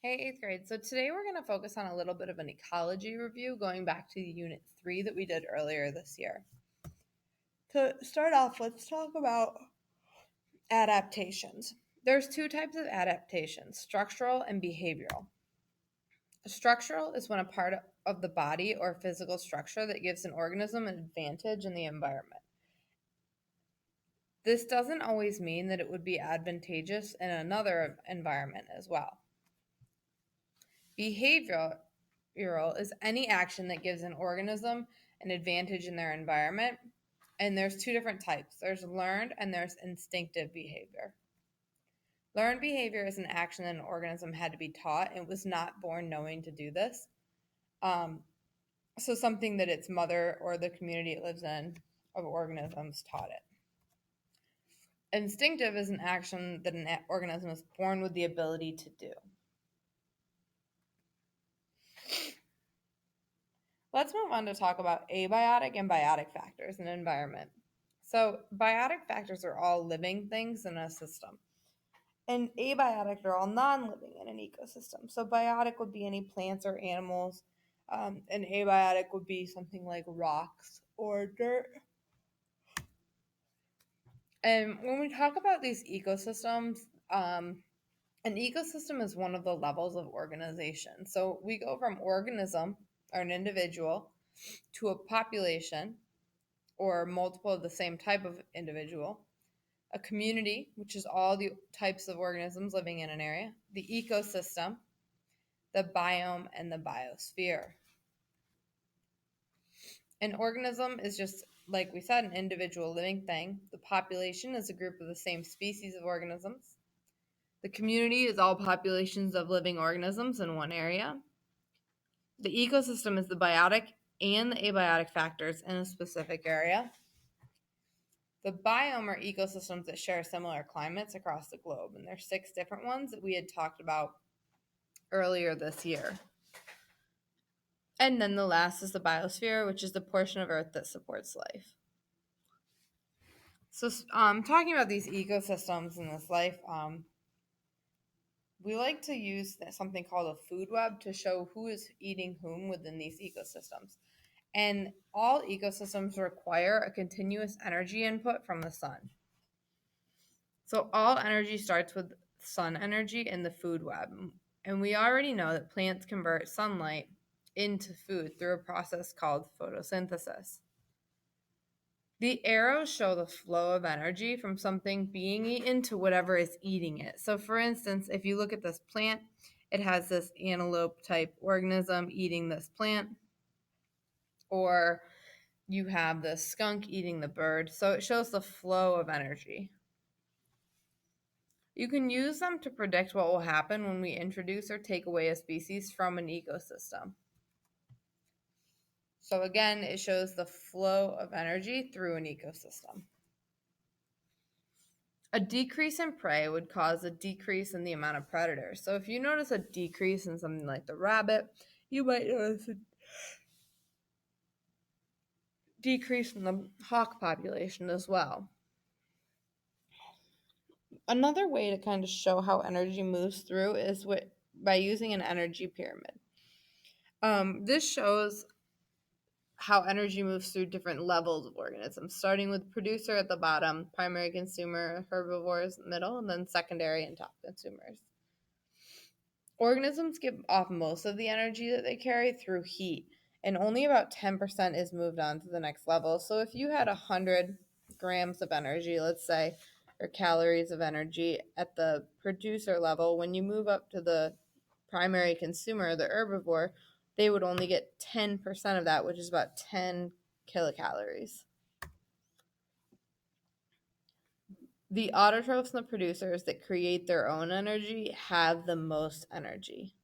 Hey, 8th grade. So today we're going to focus on a little bit of an ecology review going back to Unit 3 that we did earlier this year. To start off, let's talk about adaptations. There's two types of adaptations, structural and behavioral. Structural is when a part of the body or physical structure that gives an organism an advantage in the environment. This doesn't always mean that it would be advantageous in another environment as well. Behavioral is any action that gives an organism an advantage in their environment. And there's two different types. There's learned and there's instinctive behavior. Learned behavior is an action that an organism had to be taught. It was not born knowing to do this. So something that its mother or the community it lives in of organisms taught it. Instinctive is an action that an organism is born with the ability to do. Let's move on to talk about abiotic and biotic factors in an environment. So biotic factors are all living things in a system. And abiotic are all non-living in an ecosystem. So biotic would be any plants or animals. And abiotic would be something like rocks or dirt. And when we talk about these ecosystems, an ecosystem is one of the levels of organization. So we go from organism or an individual to a population or multiple of the same type of individual, a community, which is all the types of organisms living in an area, the ecosystem, the biome, and the biosphere. An organism is just, like we said, an individual living thing. The population is a group of the same species of organisms. The community is all populations of living organisms in one area. The ecosystem is the biotic and the abiotic factors in a specific area. The biome are ecosystems that share similar climates across the globe, and there's 6 different ones that we had talked about earlier this year. And then the last is the biosphere, which is the portion of Earth that supports life. So talking about these ecosystems in this life, we like to use something called a food web to show who is eating whom within these ecosystems. And all ecosystems require a continuous energy input from the sun. So all energy starts with sun energy in the food web. And we already know that plants convert sunlight into food through a process called photosynthesis. The arrows show the flow of energy from something being eaten to whatever is eating it. So for instance, if you look at this plant, it has this antelope type organism eating this plant, or you have the skunk eating the bird. So it shows the flow of energy. You can use them to predict what will happen when we introduce or take away a species from an ecosystem. So again, it shows the flow of energy through an ecosystem. A decrease in prey would cause a decrease in the amount of predators. So if you notice a decrease in something like the rabbit, you might notice a decrease in the hawk population as well. Another way to kind of show how energy moves through is by using an energy pyramid. This shows how energy moves through different levels of organisms, starting with producer at the bottom, primary consumer, herbivores middle, and then secondary and top consumers. Organisms give off most of the energy that they carry through heat, and only about 10% is moved on to the next level. So if you had 100 grams of energy, let's say, or calories of energy at the producer level, when you move up to the primary consumer, the herbivore, they would only get 10% of that, which is about 10 kilocalories. The autotrophs and the producers that create their own energy have the most energy.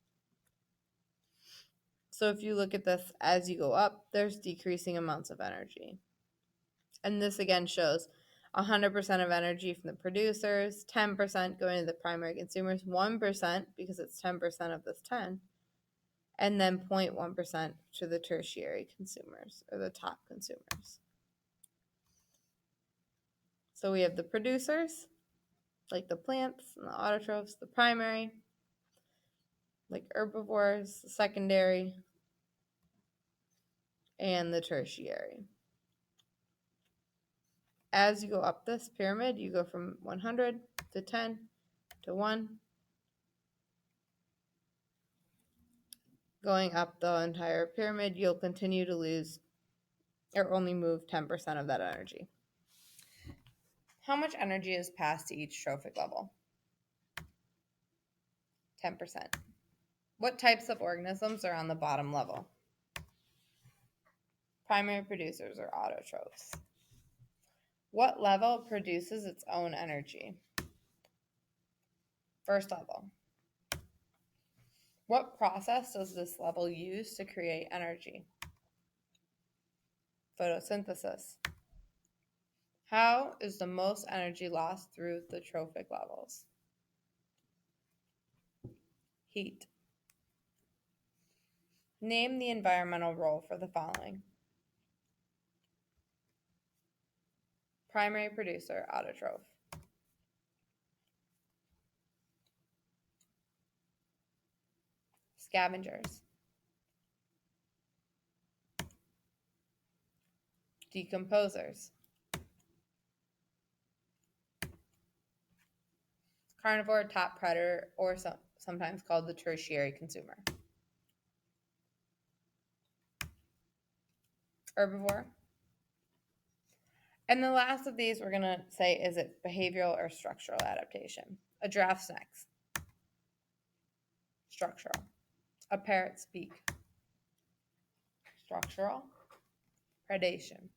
So if you look at this as you go up, there's decreasing amounts of energy. And this again shows 100% of energy from the producers, 10% going to the primary consumers, 1% because it's 10% of this 10, and then 0.1% to the tertiary consumers or the top consumers. So we have the producers, like the plants and the autotrophs, the primary, like herbivores, the secondary, and the tertiary. As you go up this pyramid, you go from 100 to 10 to 1, going up the entire pyramid, you'll continue to lose or only move 10% of that energy. How much energy is passed to each trophic level? 10%. What types of organisms are on the bottom level? Primary producers or autotrophs. What level produces its own energy? First level. What process does this level use to create energy? Photosynthesis. How is the most energy lost through the trophic levels? Heat. Name the environmental role for the following. Primary producer, autotroph. Scavengers. Decomposers. Carnivore, top predator, or sometimes called the tertiary consumer. Herbivore. And the last of these we're going to say, is it behavioral or structural adaptation? A giraffe snacks. Structural. A parrot's beak. Structural. Predation.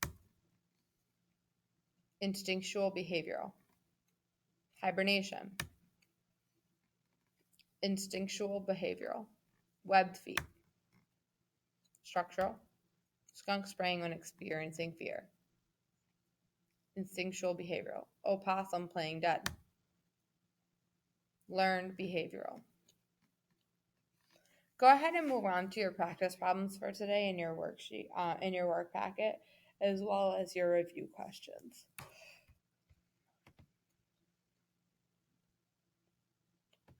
Instinctual behavioral. Hibernation. Instinctual behavioral. Webbed feet. Structural. Skunk spraying when experiencing fear. Instinctual behavioral. Opossum playing dead. Learned behavioral. Go ahead and move on to your practice problems for today in your worksheet, in your work packet, as well as your review questions.